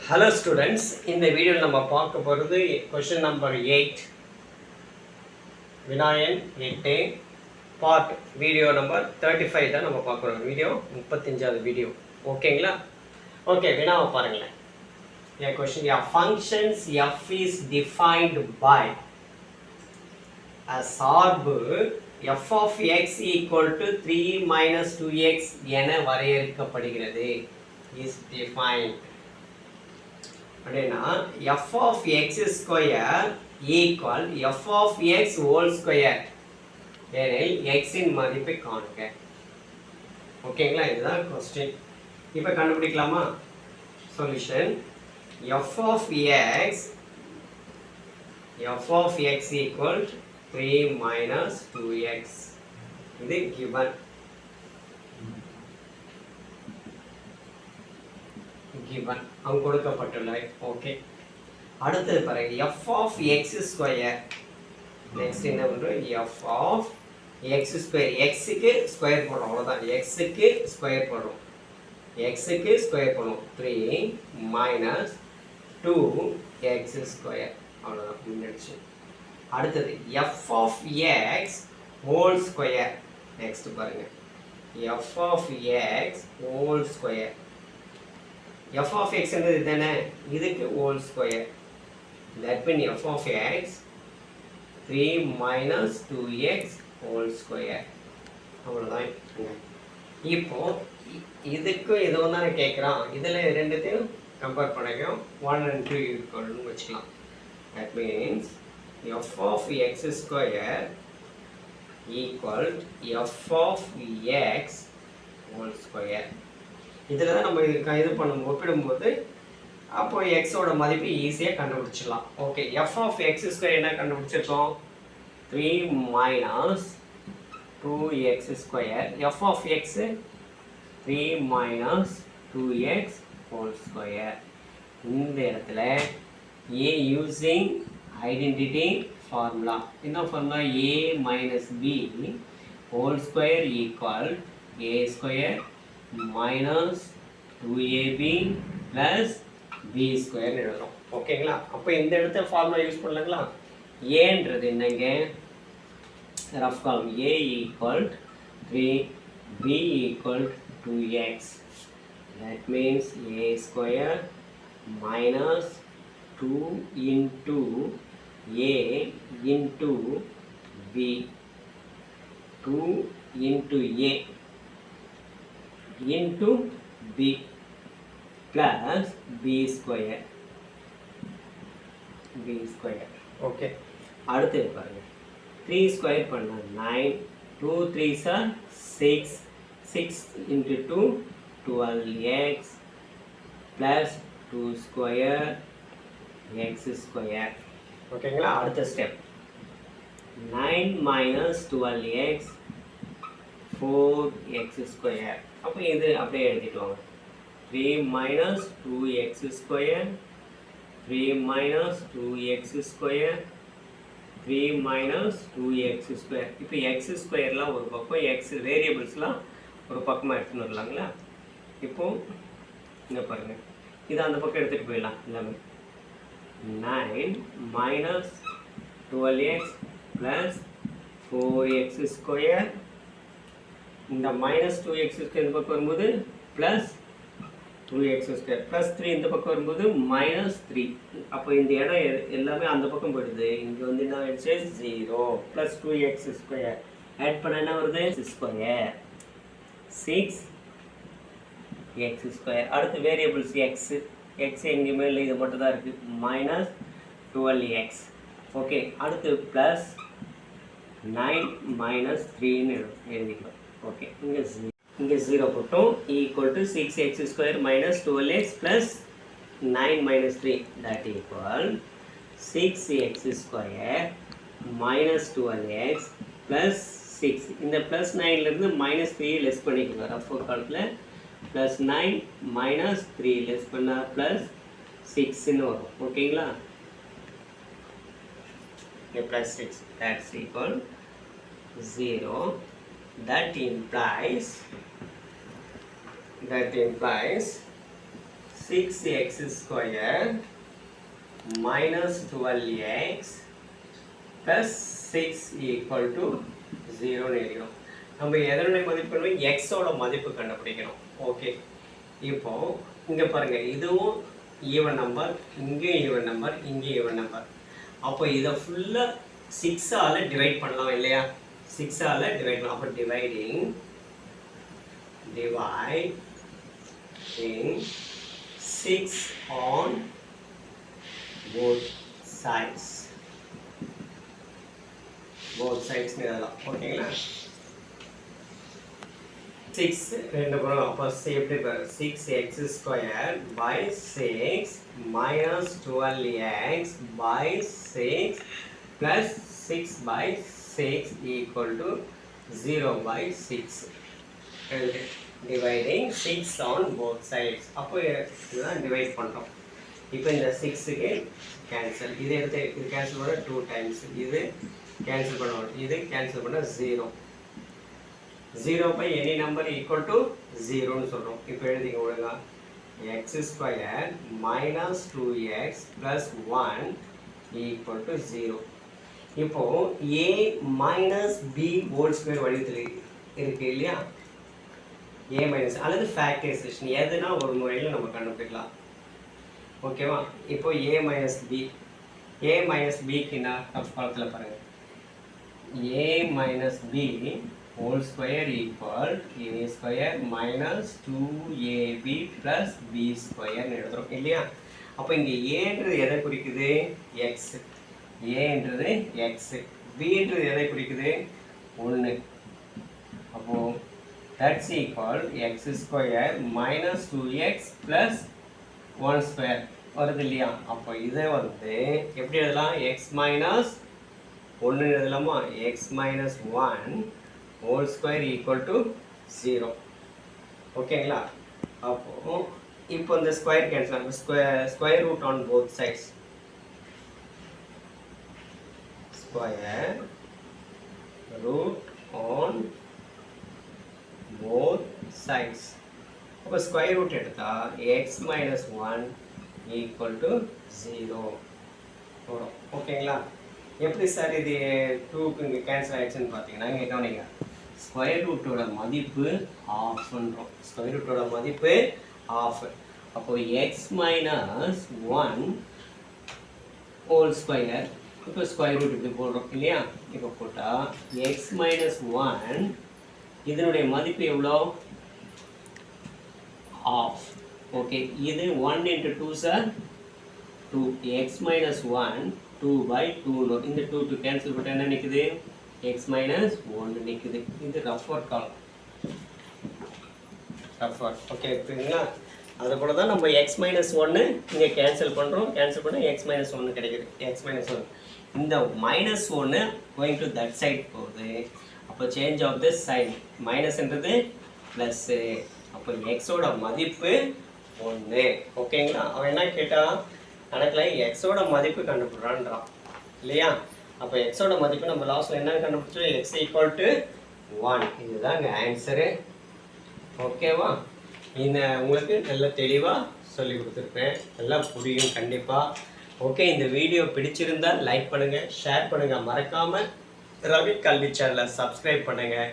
Hello students, இந்த வீடியோவில் நம்ம பார்க்க போகிறது கொஷின் நம்பர் 8 வினாயன் 8 பார்ட் வீடியோ நம்பர் 35 தான் நம்ம பார்க்குறோம். வீடியோ 35வது வீடியோ. ஓகேங்களா? ஓகே, வினாவை பாருங்களேன். என் question, a functions f is defined by a சார்பு f of x equal to 3 minus 2x என வரையறுக்கப்படுகிறது. is defined அப்படின்னா f of x square equal f of x whole square எனில் x இன் மதிப்பை காண்க. ஓகேங்களா? இதுதான் கொஸ்டின். இப்போ கண்டுபிடிக்கலாமா? Solution f of x equal 3 minus 2x. இது given. அவங்க கொடுக்கப்பட்டுள்ளவை. ஓகே, அடுத்தது பாருங்க, f of x square. Next என்ன பண்றோம்? f of x square. x க்கு ஸ்கொயர் போடுறோம், அவ்வளவுதான். x க்கு ஸ்கொயர் போடுறோம், x க்கு ஸ்கொயர் போடுறோம். 3 minus 2x ஸ்கொயர், அவ்வளவுதான் முடிஞ்சிடுச்சு. அடுத்தது f of x whole square. Next பாருங்க, f of x whole square. f of x என்னது தானே, இதுக்கு whole square. That mean f of x 3 minus 2x whole square, அவ்வளோதான். இப்போ இதுக்கு எதுவும் தானே கேட்குறான், இதில் ரெண்டுத்தையும் கம்பேர் பண்ணிக்கிறோம். 1 and 2 இருக்கணும்னு வச்சுக்கலாம். That means f of x square equal f of x whole square. இதில் தான் நம்ம இது பண்ணும் ஒப்பிடும்போது அப்போ எக்ஸோட மதிப்பு ஈஸியாக கண்டுபிடிச்சிடலாம். Okay, f of x square என்ன கண்டுபிடிச்சிருக்கோம்? 3 minus 2x ஸ்கொயர். F of x 3 minus 2x whole square. இந்த இடத்துல ஏ யூஸிங் ஐடென்டிட்டி ஃபார்முலா. என்ன formula? A minus b whole square equal a square minus 2ab plus b square எழுதுறோம். ஓகேங்களா? அப்போ இந்த இடத்த ஃபார்முலா யூஸ் பண்ணலாங்களா? ஏன்றது என்னங்க? ரஃப் காலம். a equal 3, b equal 2x. that means a square minus 2 into a into b, 2 into a into b plus b square. Okay, அடுத்து பாருங்க, 3 ஸ்கொயர் பண்ணா 9, 2 3s are 6, 6 into 2 12x plus 2 square x square. ஓகேங்களா? அடுத்த step 9 minus 12x 4x square. அப்போ இது அப்படியே எழுதிட்டு வாங்க. 3 minus 2x square, 3 minus 2x square, 3 minus 2x square. இப்போ எக்ஸ் ஸ்கொயர்லாம் ஒரு பக்கம், எக்ஸ் வேரியபிள்ஸ்லாம் ஒரு பக்கமாக எடுத்துன்னு வரலாங்களா? இப்போ இங்கே பாருங்கள், இதை அந்த பக்கம் எடுத்துகிட்டு போயிடலாம். எல்லாமே 9 minus 12x plus 4x square. இந்த மைனஸ் 2x ஸ்கொயர் இந்த பக்கம் வரும்போது ப்ளஸ் 2x ஸ்கொயர் ப்ளஸ் 3 இந்த பக்கம் வரும்போது மைனஸ் 3. அப்போ இந்த இடம் எல்லாமே அந்த பக்கம் போயிடுது. இங்கே வந்து என்ன ஆயிடுச்சு? 0 ப்ளஸ் 2x ஸ்கொயர். ஆட் பண்ண என்ன வருது? Square 6x square. அடுத்து வேரியபிள்ஸ் எக்ஸ். எக்ஸ் எங்கேயுமே இல்லை, இது மட்டும் தான் இருக்குது. Minus 12x. ஓகே, அடுத்து ப்ளஸ் 9 மைனஸ் 3ன்னு எழுதிக்கலாம். ஓகே, இங்கே 0 போட்டோம். Equal to 6x square minus 12x plus 9 minus 3 that equal 6x square minus 12x plus 6. இந்த ப்ளஸ் 9லேருந்து மைனஸ் 3 லெஸ் பண்ணிக்கலாம். ரஃப் காலத்தில் ப்ளஸ் 9 மைனஸ் 3 லெஸ் பண்ணால் ப்ளஸ் 6ன்னு வரும். ஓகேங்களா? இங்கே plus 6 that's equal 0. That implies 6x square minus 12x plus 6 equal to 0 எழுதிடும். நம்ம எதனுடைய மதிப்பு கண்டுபிடிக்கணும்? எக்ஸோட மதிப்பு கண்டுபிடிக்கணும். ஓகே, இப்போ இங்கே பாருங்க, இதுவும் ஈவன் நம்பர், இங்கேயும் ஈவன் நம்பர், இங்கேயும் ஈவன் நம்பர். அப்போ இதை ஃபுல்லாக 6ஆல் டிவைட் பண்ணலாம் இல்லையா? 6ஆல் டிவைட் பண்ணலாம். அப்போ டிவைடிங் 6 on both sides எழுதலாம். ஓகேங்களா? 6 ரெண்டு புறம் அப்போ எப்படி பாரு, 6x square by 6 minus 12x by 6 plus 6 by 6 equal to 0 by 6. Dividing 6 on both sides. அப்போ இதுதான் டிவைட் பண்ணுறோம். இப்போ இந்த 6க்கு கேன்சல், இது எடுத்து இது கேன்சல் பண்ண 2 times, இது கேன்சல் பண்ணுவோம், இது கேன்சல் பண்ண 0. 0 by any number equal to 0ன்னு சொல்கிறோம். இப்போ எழுதிங்க ஒழுங்கா, x square minus 2x plus 1 equal to 0. இப்போ a minus b whole square வடிவத்தில் இருக்கு இல்லையா? a minus அல்லது ஃபேக்டரைசேஷன் எதுனா ஒரு முறையில் நம்ம கண்டுபிடிக்கலாம். ஓகேவா? இப்போ a minus bக்கு என்ன பக்கத்தில் பாருங்க, a minus b whole square equal a square minus 2ab plus b square எழுதுறோம் இல்லையா? அப்போ இங்கே ஏன்றது எதை குறிக்குது? x. ஏன்றது x, bன்றது எதை குறிக்குது? 1. அப்போ that's equal x square minus 2x plus 1 square வருது இல்லையா? அப்போ இதை வந்து எப்படி எழுதலாம்? x minus 1 எழுதலாமா? x minus 1 whole square equal to 0. ஓகேங்களா? அப்போ இப்போ இந்த ஸ்கொயர் கேன்சல் ஆகும், square root on both sides, square root on both sides. அப்போ ஸ்கொயர் ரூட் எடுத்தால் x minus 1 equal to 0 வரும். ஓகேங்களா? எப்படி சார் இது 2க்கு இங்கே கேன்சல் ஆகிடுச்சுன்னு பார்த்தீங்கன்னா, இங்கே கவனிங்க, ஸ்கொயர் ரூட்டோட மதிப்பு ஆஃப்ன்றோம். ஸ்கொயர் ரூட்டோட மதிப்பு ஆஃப். அப்போ x minus 1 ஹோல் ஸ்கொயர், இப்போ ஸ்கொயர் ரூட் இப்படி போடுறோம் இல்லையா? இப்போ போட்டால் x minus 1 இதனுடைய மதிப்பு எவ்வளோ? ஆஃப். ஓகே, இது 1 into 2 sir 2, x minus 1 2 by 2. இந்த 2 கேன்சல் பண்ணால் என்ன நிற்குது? x minus 1 நிற்குது. இது ரஃப் ஒர்க் காலம், ரஃப் ஒர்க். ஓகே, புரியுதுங்களா? அது போல தான் நம்ம x minus 1 இங்கே கேன்சல் பண்ணுறோம், கேன்சல் பண்ணால் x minus 1 கிடைக்குது. x minus 1 இந்த minus 1 going to that side போகுது. அப்போ சேஞ்ச் ஆஃப் தி சைன், மைனஸ்ன்றது ப்ளஸ்ஸு. அப்போ எக்ஸோட மதிப்பு 1. ஓகேங்களா? அவன் என்ன கேட்டால் கணக்கில் எக்ஸோட மதிப்பு கண்டுபிடுறான்றான் இல்லையா? அப்போ எக்ஸோட மதிப்பு நம்ம லாஸ்ட்டில் என்ன கண்டுபிடிச்சோம்? X equal to 1. இதுதாங்க ஆன்சரு. ஓகேவா? இந்த உங்களுக்கு நல்லா தெளிவாக சொல்லி கொடுத்துருப்பேன், நல்லா புரியும் கண்டிப்பாக. ஓகே, இந்த வீடியோ பிடிச்சிருந்தால் லைக் பண்ணுங்கள், ஷேர் பண்ணுங்கள், மறக்காமல் ரவி கல்வி சேனலை சப்ஸ்கிரைப் பண்ணுங்கள்.